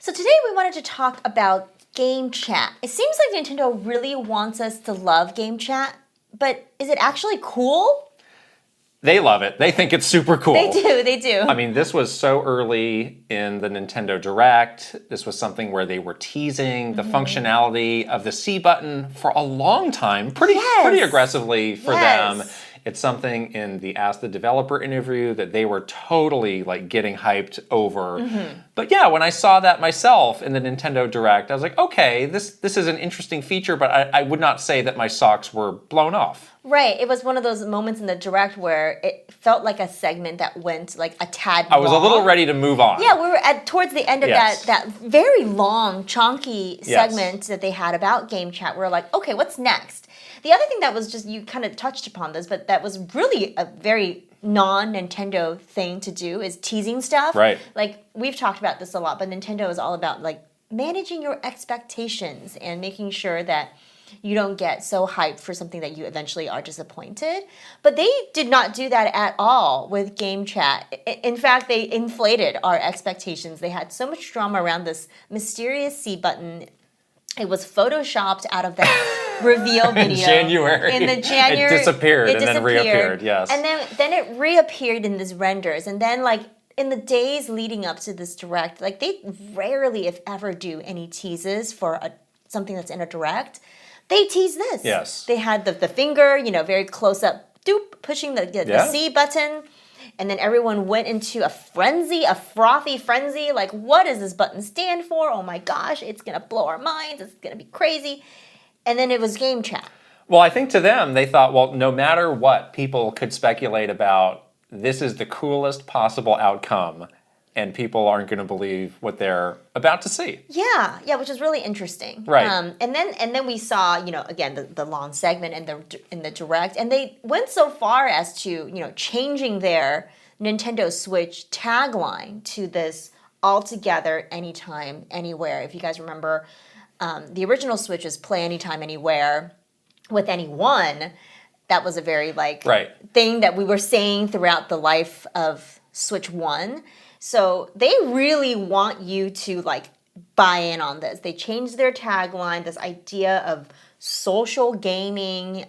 So today we wanted to talk about GameChat. It seems like Nintendo really wants us to love GameChat, but is it actually cool? They love it. They think it's super cool. They do. I mean, this was so early in the Nintendo Direct. This was something where they were teasing the functionality of the C button for a long time, pretty aggressively for them. It's something in the Ask the Developer interview that they were totally like getting hyped over. But yeah, when I saw that myself in the Nintendo Direct, I was like, okay, this is an interesting feature, but I would not say that my socks were blown off. Right. It was one of those moments in the Direct where it felt like a segment that went like a tad long. I was a little ready to move on. Yeah, we were towards the end of that very long, chunky segment that they had about GameChat. We were like, okay, what's next? The other thing that was just, you kind of touched upon this, but that was really a very non-Nintendo thing to do is teasing stuff. Right. Like, we've talked about this a lot, but Nintendo is all about like managing your expectations and making sure that you don't get so hyped for something that you eventually are disappointed. But they did not do that at all with GameChat. In fact, they inflated our expectations. They had so much drama around this mysterious C button. It was photoshopped out of that reveal video. In the January. It disappeared and then reappeared, yes. And then it reappeared in these renders. And then like in the days leading up to this Direct, like they rarely, if ever, do any teases for something that's in a Direct. They tease this. Yes. They had the finger, very close up, pushing the C button. And then everyone went into a frenzy, a frothy frenzy. Like, what does this button stand for? Oh my gosh, it's going to blow our minds. It's going to be crazy. And then it was GameChat. Well, I think to them, they thought, well, no matter what people could speculate about, this is the coolest possible outcome. And people aren't going to believe what they're about to see. Yeah, which is really interesting. Right. And then we saw, again, the long segment in the Direct, and they went so far as to, changing their Nintendo Switch tagline to this all together, anytime, anywhere. If you guys remember, the original Switch is play anytime, anywhere, with anyone. That was a very thing that we were saying throughout the life of Switch 1. So they really want you to buy in on this. They changed their tagline. This idea of social gaming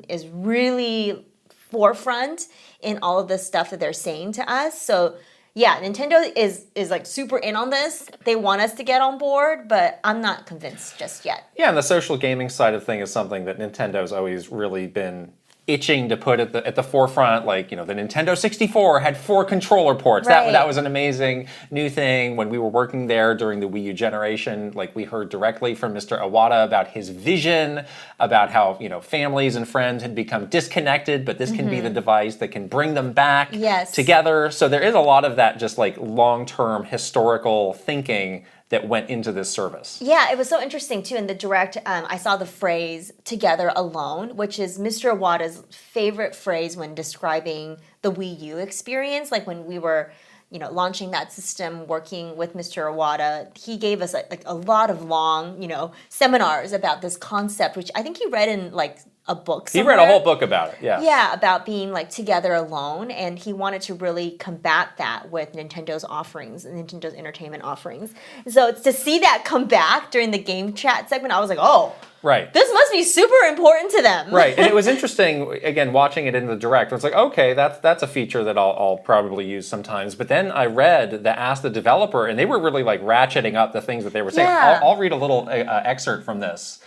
is really forefront in all of this stuff that they're saying to us. So yeah, Nintendo is super in on this. They want us to get on board, but I'm not convinced just yet. Yeah, and the social gaming side of things is something that Nintendo's always really been itching to put at the forefront. Like, the Nintendo 64 had 4 controller ports. Right. That was an amazing new thing. When we were working there during the Wii U generation, we heard directly from Mr. Iwata about his vision, about how, families and friends had become disconnected, but this can be the device that can bring them back together. So there is a lot of that just long-term historical thinking that went into this service. Yeah, it was so interesting too. In the Direct, I saw the phrase "together alone," which is Mr. Iwata's favorite phrase when describing the Wii U experience. Like when we were, launching that system, working with Mr. Iwata, he gave us a lot of long, seminars about this concept, which I think he read in a book somewhere. He read a whole book about it, yeah. Yeah, about being together alone, and he wanted to really combat that with Nintendo's offerings, Nintendo's entertainment offerings. So it's to see that come back during the GameChat segment, I was like, oh, right. This must be super important to them. Right, and it was interesting, again, watching it in the Direct. I was like, okay, that's a feature that I'll probably use sometimes. But then I read the Ask the Developer, and they were really ratcheting up the things that they were saying. Yeah. I'll read a little excerpt from this.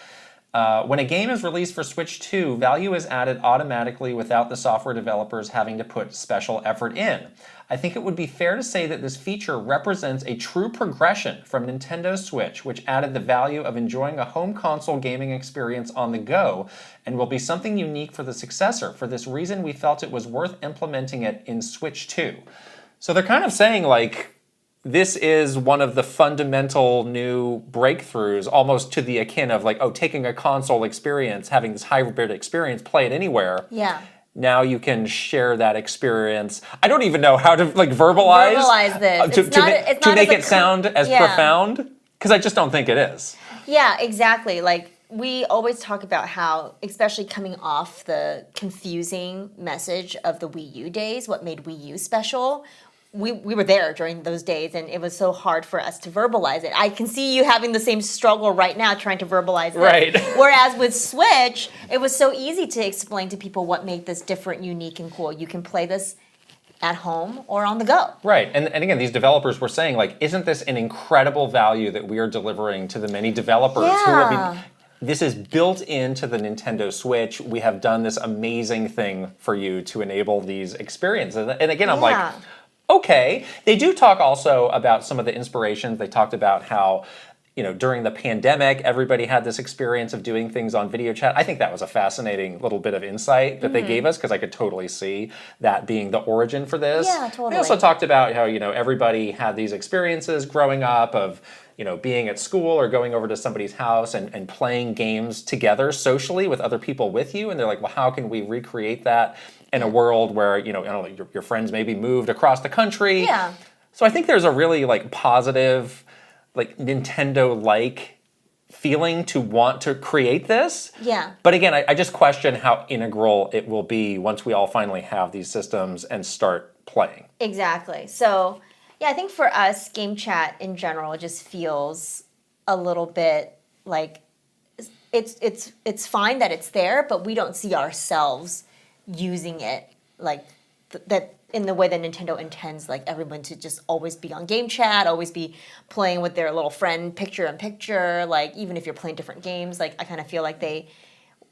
When a game is released for Switch 2, value is added automatically without the software developers having to put special effort in. I think it would be fair to say that this feature represents a true progression from Nintendo Switch, which added the value of enjoying a home console gaming experience on the go, and will be something unique for the successor. For this reason, we felt it was worth implementing it in Switch 2. So they're kind of saying, this is one of the fundamental new breakthroughs, almost to the akin of taking a console experience, having this hybrid experience, play it anywhere. Yeah. Now you can share that experience. I don't even know how to verbalize this. To make it sound as profound, because I just don't think it is. Yeah, exactly. We always talk about how, especially coming off the confusing message of the Wii U days, what made Wii U special, we were there during those days, and it was so hard for us to verbalize it. I can see you having the same struggle right now trying to verbalize this. Right. Whereas with Switch, it was so easy to explain to people what made this different, unique, and cool. You can play this at home or on the go. Right, and again, these developers were saying, like, isn't this an incredible value that we are delivering to the many developers who have been... This is built into the Nintendo Switch. We have done this amazing thing for you to enable these experiences. And again, I'm like, okay. They do talk also about some of the inspirations. They talked about how, you know, during the pandemic, everybody had this experience of doing things on video chat. I think that was a fascinating little bit of insight that they gave us, because I could totally see that being the origin for this. Yeah, totally. They also talked about how, you know, everybody had these experiences growing up of, you know, being at school or going over to somebody's house and playing games together socially with other people with you. And they're like, well, how can we recreate that in a world where, you know, I don't know, your friends maybe moved across the country. Yeah. So I think there's a really like positive, like Nintendo-like feeling to want to create this. Yeah. But again, I just question how integral it will be once we all finally have these systems and start playing. Exactly. So, yeah, I think for us, GameChat in general just feels a little bit like it's fine that it's there, but we don't see ourselves using it like that in the way that Nintendo intends, like everyone to just always be on GameChat, always be playing with their little friend picture in picture. Like even if you're playing different games, like I kind of feel like they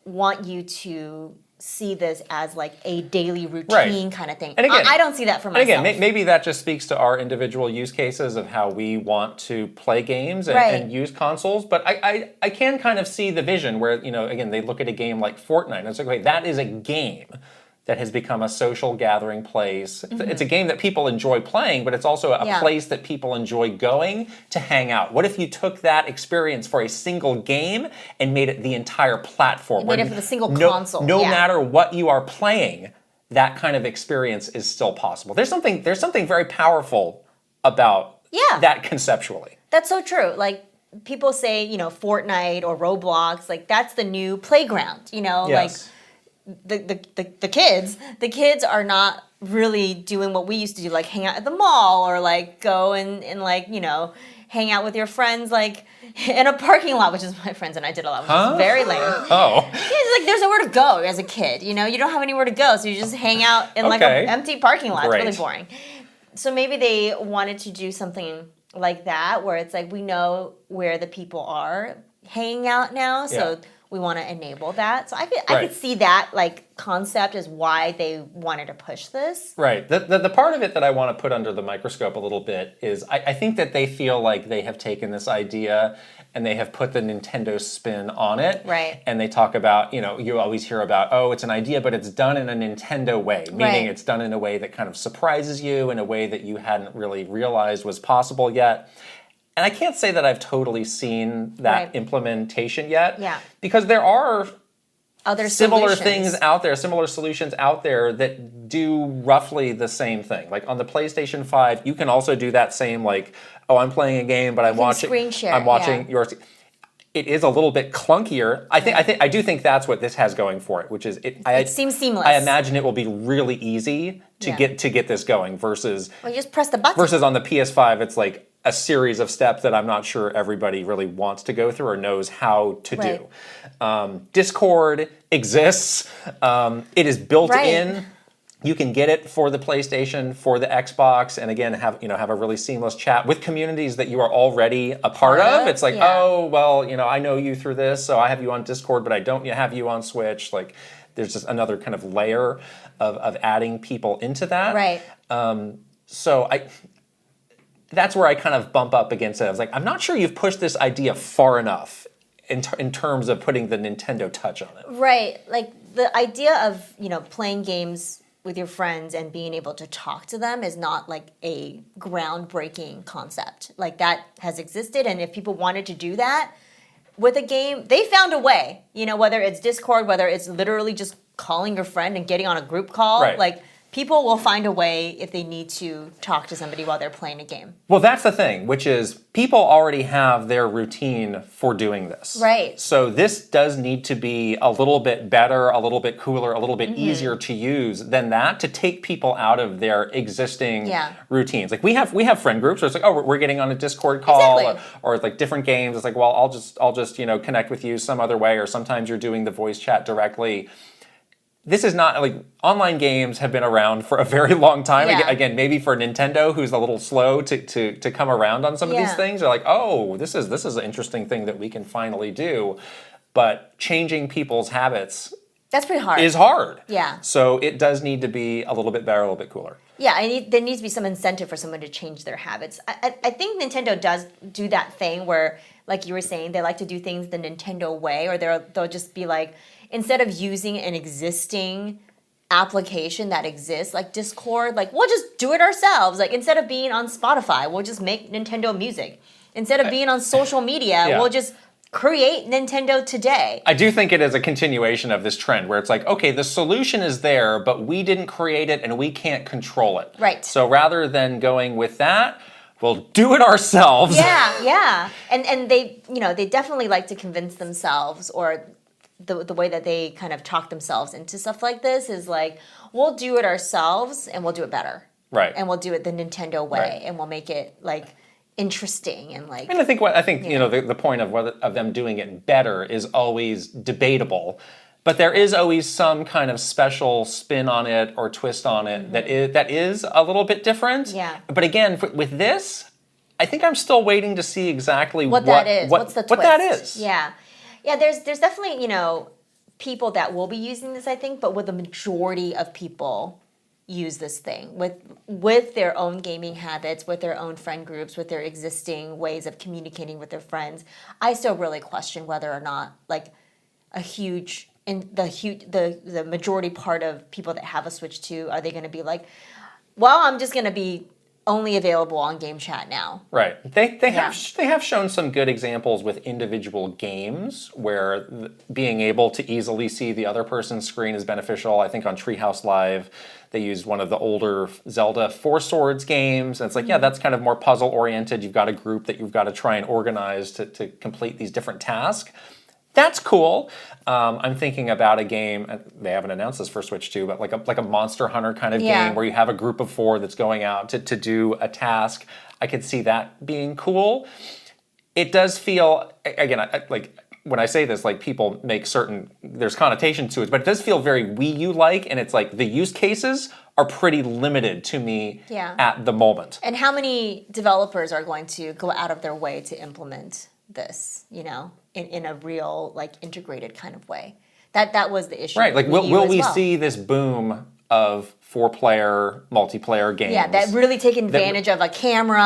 want you to see this as like a daily routine kind of thing. And again, I don't see that for myself. And again, maybe that just speaks to our individual use cases of how we want to play games and use consoles. But I can kind of see the vision where, you know, again, they look at a game like Fortnite and it's like, wait, that is a game that has become a social gathering place. It's a game that people enjoy playing, but it's also a place that people enjoy going to hang out. What if you took that experience for a single game and made it the entire platform? Made it for the single console. No matter what you are playing, that kind of experience is still possible. There's something very powerful about that conceptually. That's so true. Like people say, you know, Fortnite or Roblox, like that's the new playground, you know, like the kids are not really doing what we used to do, like hang out at the mall or like go and like, you know, hang out with your friends like in a parking lot, which is what my friends and I did a lot, which is very lame. Oh. It's like there's nowhere to go as a kid, you know, you don't have anywhere to go, so you just hang out in like an empty parking lot. It's really boring. So maybe they wanted to do something like that where it's like we know where the people are hanging out now, so we want to enable that. So I could see that like concept as why they wanted to push this. Right. The part of it that I want to put under the microscope a little bit is I think that they feel like they have taken this idea and they have put the Nintendo spin on it. Right. And they talk about, you know, you always hear about, oh, it's an idea, but it's done in a Nintendo way, meaning it's done in a way that kind of surprises you, in a way that you hadn't really realized was possible yet. And I can't say that I've totally seen that implementation yet. Yeah. Because there are other similar things out there, similar solutions out there that do roughly the same thing. Like on the PlayStation 5, you can also do that same like, oh, I'm playing a game, but I'm watching screen share, I'm watching yours. It is a little bit clunkier. I do think that's what this has going for it, which is it seems seamless. I imagine it will be really easy to get this going versus you just press the button. Versus on the PS5, it's like a series of steps that I'm not sure everybody really wants to go through or knows how to do. Discord exists. It is built in. You can get it for the PlayStation, for the Xbox, and again have a really seamless chat with communities that you are already a part of. It's like, oh, well, you know, I know you through this, so I have you on Discord, but I don't have you on Switch. Like, there's just another kind of layer of adding people into that. Right. So that's where I kind of bump up against it. I was like, I'm not sure you've pushed this idea far enough in terms of putting the Nintendo touch on it. Right. Like the idea of, you know, playing games with your friends and being able to talk to them is not like a groundbreaking concept. Like that has existed, and if people wanted to do that with a game, they found a way. You know, whether it's Discord, whether it's literally just calling your friend and getting on a group call, like people will find a way if they need to talk to somebody while they're playing a game. Well, that's the thing, which is people already have their routine for doing this. Right. So this does need to be a little bit better, a little bit cooler, a little bit easier to use than that to take people out of their existing routines. Like we have friend groups where it's like, oh, we're getting on a Discord call or like different games. It's like, well, I'll just connect with you some other way, or sometimes you're doing the voice chat directly. This is not like online games have been around for a very long time. Yeah. Again, maybe for Nintendo, who's a little slow to come around on some of these things, they're like, oh, this is an interesting thing that we can finally do. But changing people's habits that's pretty hard. Is hard. Yeah. So it does need to be a little bit better, a little bit cooler. Yeah, there needs to be some incentive for someone to change their habits. I think Nintendo does do that thing where, like you were saying, they like to do things the Nintendo way, or they'll just be like, instead of using an existing application that exists, like Discord, like we'll just do it ourselves. Like instead of being on Spotify, we'll just make Nintendo music. Instead of being on social media, we'll just create Nintendo Today. I do think it is a continuation of this trend where it's like, okay, the solution is there, but we didn't create it and we can't control it. Right. So rather than going with that, we'll do it ourselves. Yeah. And they, they definitely like to convince themselves, or the way that they kind of talk themselves into stuff like this is like, we'll do it ourselves and we'll do it better. Right. And we'll do it the Nintendo way, and we'll make it like interesting and like. And I think the point of them doing it better is always debatable, but there is always some kind of special spin on it or twist on it that is a little bit different. Yeah. But again, with this, I think I'm still waiting to see exactly what that is. What's the twist? What that is. Yeah. There's definitely people that will be using this, I think, but with the majority of people use this thing with their own gaming habits, with their own friend groups, with their existing ways of communicating with their friends. I still really question whether or not like the majority part of people that have a Switch 2, are they going to be like, well, I'm just going to be only available on GameChat now. Right. They have shown some good examples with individual games where being able to easily see the other person's screen is beneficial. I think on Treehouse Live, they used one of the older Zelda Four Swords games. And it's like, that's kind of more puzzle oriented. You've got a group that you've got to try and organize to complete these different tasks. That's cool. I'm thinking about a game, they haven't announced this for Switch 2, but like a Monster Hunter kind of game where you have a group of 4 that's going out to do a task. I could see that being cool. It does feel, again, like when I say this, like people make there's connotation to it, but it does feel very Wii U-like, and it's like the use cases are pretty limited to me at the moment. And how many developers are going to go out of their way to implement this, in a real, like, integrated kind of way? That was the issue. Right, like will we see this boom of 4-player multiplayer games? Yeah, that really take advantage of a camera,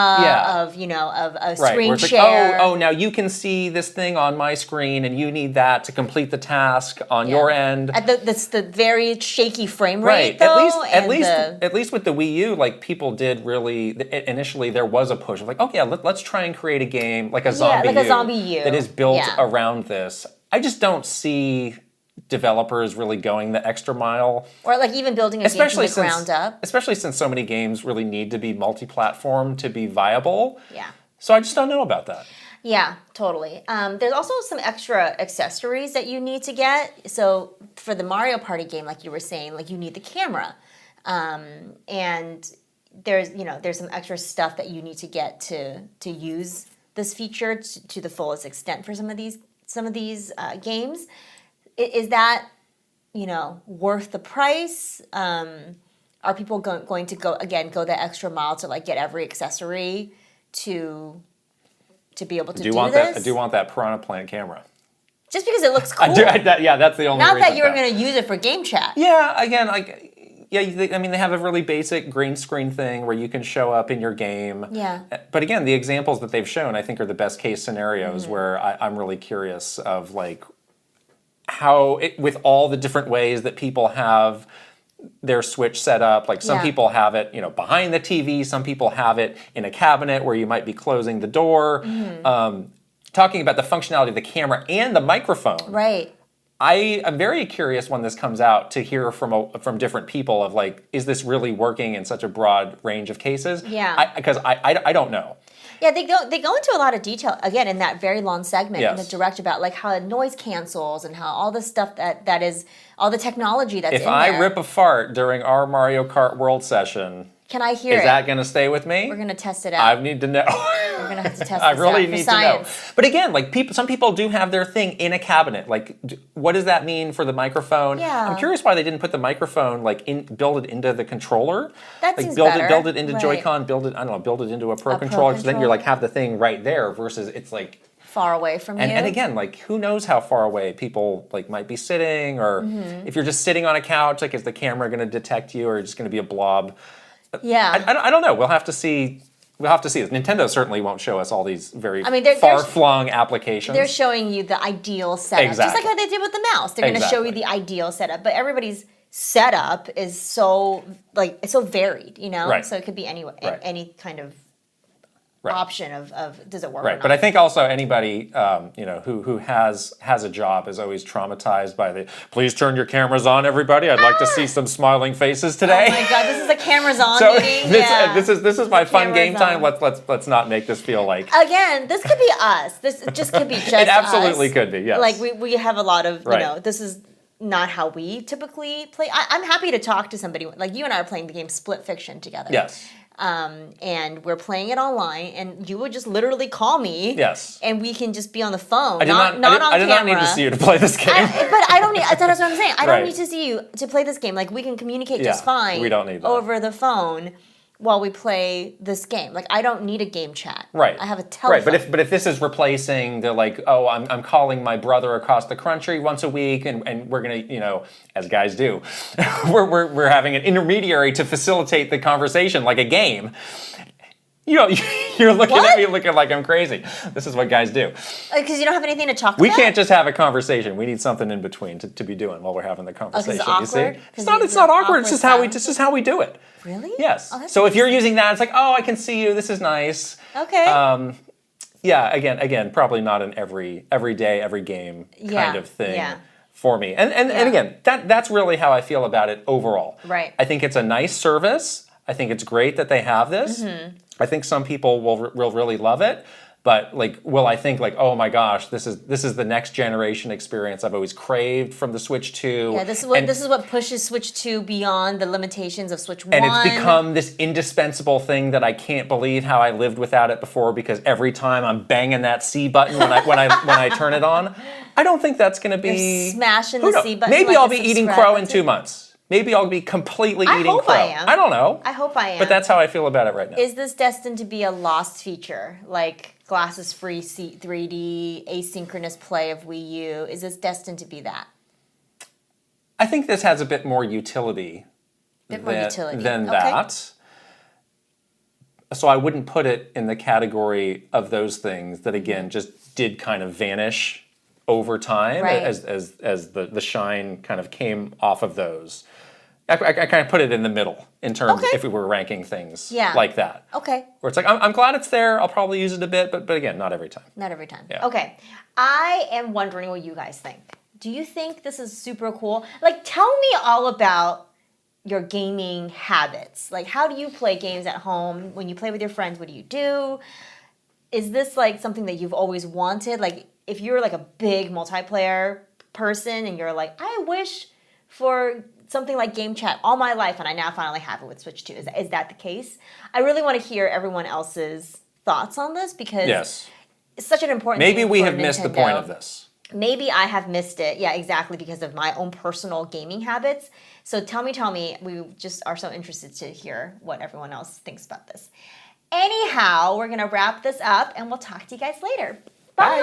of a screen where it's share. Like, oh, now you can see this thing on my screen, and you need that to complete the task on your end. That's the very shaky frame rate, though. At least with the Wii U, like people did really. Initially, there was a push of like, let's try and create a game like a Zombie U that is built around this. I just don't see developers really going the extra mile, or like even building a game from the ground up, especially since so many games really need to be multi-platform to be viable. So I just don't know about that. Yeah, totally. There's also some extra accessories that you need to get. So for the Mario Party game, like you were saying, like you need the camera, and there's some extra stuff that you need to get to use this feature to the fullest extent for some of these games. Is that, worth the price? Are people going to go the extra mile to like get every accessory to be able to do this? I do want that Piranha Plant camera. Just because it looks cool. That's the only reason. Not that you were going to use it for GameChat. Yeah, again, they have a really basic green screen thing where you can show up in your game. Yeah. But again, the examples that they've shown, I think, are the best case scenarios where I'm really curious of like, how with all the different ways that people have their Switch set up, like some people have it, behind the TV, some people have it in a cabinet where you might be closing the door. Talking about the functionality of the camera and the microphone. Right. I'm very curious when this comes out to hear from different people of like, is this really working in such a broad range of cases? Yeah. Because I don't know. Yeah, they go into a lot of detail again in that very long segment in the Yes. direct about like how it noise cancels and how all the stuff that is all the technology that's If in I there. rip a fart during our Mario Kart World session, Can I hear is it? that going to stay with me? We're gonna test it out. I need to know. We're gonna have to test I this really out for need science. to know. But again, like some people do have their thing in a cabinet. Like, what does that mean for the microphone? Yeah. I'm curious why they didn't put the microphone like build it into the controller. That like seems build better. build it into Right. Joy-Con, build it into a Pro A Pro controller. Because then you're like controller. have the thing right there versus it's like. Far away from you. And again, like who knows how far away people like might be sitting, or Mm-hmm. if you're just sitting on a couch, like is the camera going to detect you, or just going to be a blob? Yeah. I don't know. We'll have to see. We'll have to see. Nintendo certainly won't show us all these very they're far-flung applications. They're showing you the ideal setup, just Exactly. like how they did with the mouse. They're going to show you Exactly. the ideal setup, but everybody's setup is so like it's so varied, you know. Right. So it could be Right. any kind of Right. option of does it work or Right, not. but I think also anybody who has a job is always traumatized by the. Please turn your cameras on, everybody. I'd like to see some smiling faces today. Oh my god, this is a cameras on So meeting. this is my fun game cameras time. on. Let's not make this feel like. Again, this could be us. This just could be just It absolutely us. could be. Yes. Like we have a lot of Right. this is not how we typically play. I'm happy to talk to somebody like you and I are playing the game Split Fiction together. Yes. And we're playing it online, and you would just literally call me. Yes. And we can just be on the phone, I did not on camera. I did not need to see you to play this game. But I don't need. That's what I'm saying. I don't Right. need to see you to play this game. Like we can communicate just Yeah, fine. we don't need that. over the phone while we play this game. Like I don't need a game chat. Right. I have a telephone. Right, but if this is replacing the like, oh, I'm calling my brother across the country once a week, and we're gonna, as guys do, we're having an intermediary to facilitate the conversation like a game. You're looking at me looking like I'm crazy. This is what guys do. Because you don't have anything to talk We about. can't just have a conversation. We need something in between to be doing while we're having the conversation. it's awkward? You see? 'Cause It's not awkward. It's awkward just how we silence? this is how we do it. Really? Yes. Oh, that's So if you're using that, it's like, oh, I can see you. This is nice. Okay. Yeah, again, probably not an every day, every game Yeah, kind of thing yeah. for me. And again, that's really how I feel about it overall. Right. I think it's a nice service. I think it's great that they have this. Mm-hmm. I think some people will really love it. But like, will I think like, oh my gosh, this is the next generation experience I've always craved from the Switch 2. Yeah, this is what pushes Switch 2 beyond the limitations of Switch 1. And it's become this indispensable thing that I can't believe how I lived without it before, because every time I'm banging that C button when I turn it on, I don't think that's going to be You're smashing Who the knows? C button. Maybe like I'll a be eating subscribe crow in button. 2 months. Maybe I'll be completely I eating hope crow. I am. I don't know. I hope I am. But that's how I feel about it right now. Is this destined to be a lost feature, like glasses-free 3D asynchronous play of Wii U? Is this destined to be that? I think this has a bit more utility, Bit more utility. than Okay. that. So I wouldn't put it in the category of those things that, again, just did kind of vanish over time Right. as the shine kind of came off of those. I kind of put it in the middle in terms Okay. if we were ranking things Yeah. like that. Okay. Where it's like, I'm glad it's there. I'll probably use it a bit, but again, not every time. Not every time. Yeah. Okay. I am wondering what you guys think. Do you think this is super cool? Like, tell me all about your gaming habits. Like, how do you play games at home? When you play with your friends, what do you do? Is this like something that you've always wanted? Like, if you're like a big multiplayer person and you're like, I wish for something like GameChat all my life, and I now finally have it with Switch 2. Is that the case? I really want to hear everyone else's thoughts on this because Yes. it's such an important Maybe thing we for have missed the Nintendo. point of this. Maybe I have missed it. Yeah, exactly, because of my own personal gaming habits. So tell me. We just are so interested to hear what everyone else thinks about this. Anyhow, we're going to wrap this up, and we'll talk to you guys later. Bye.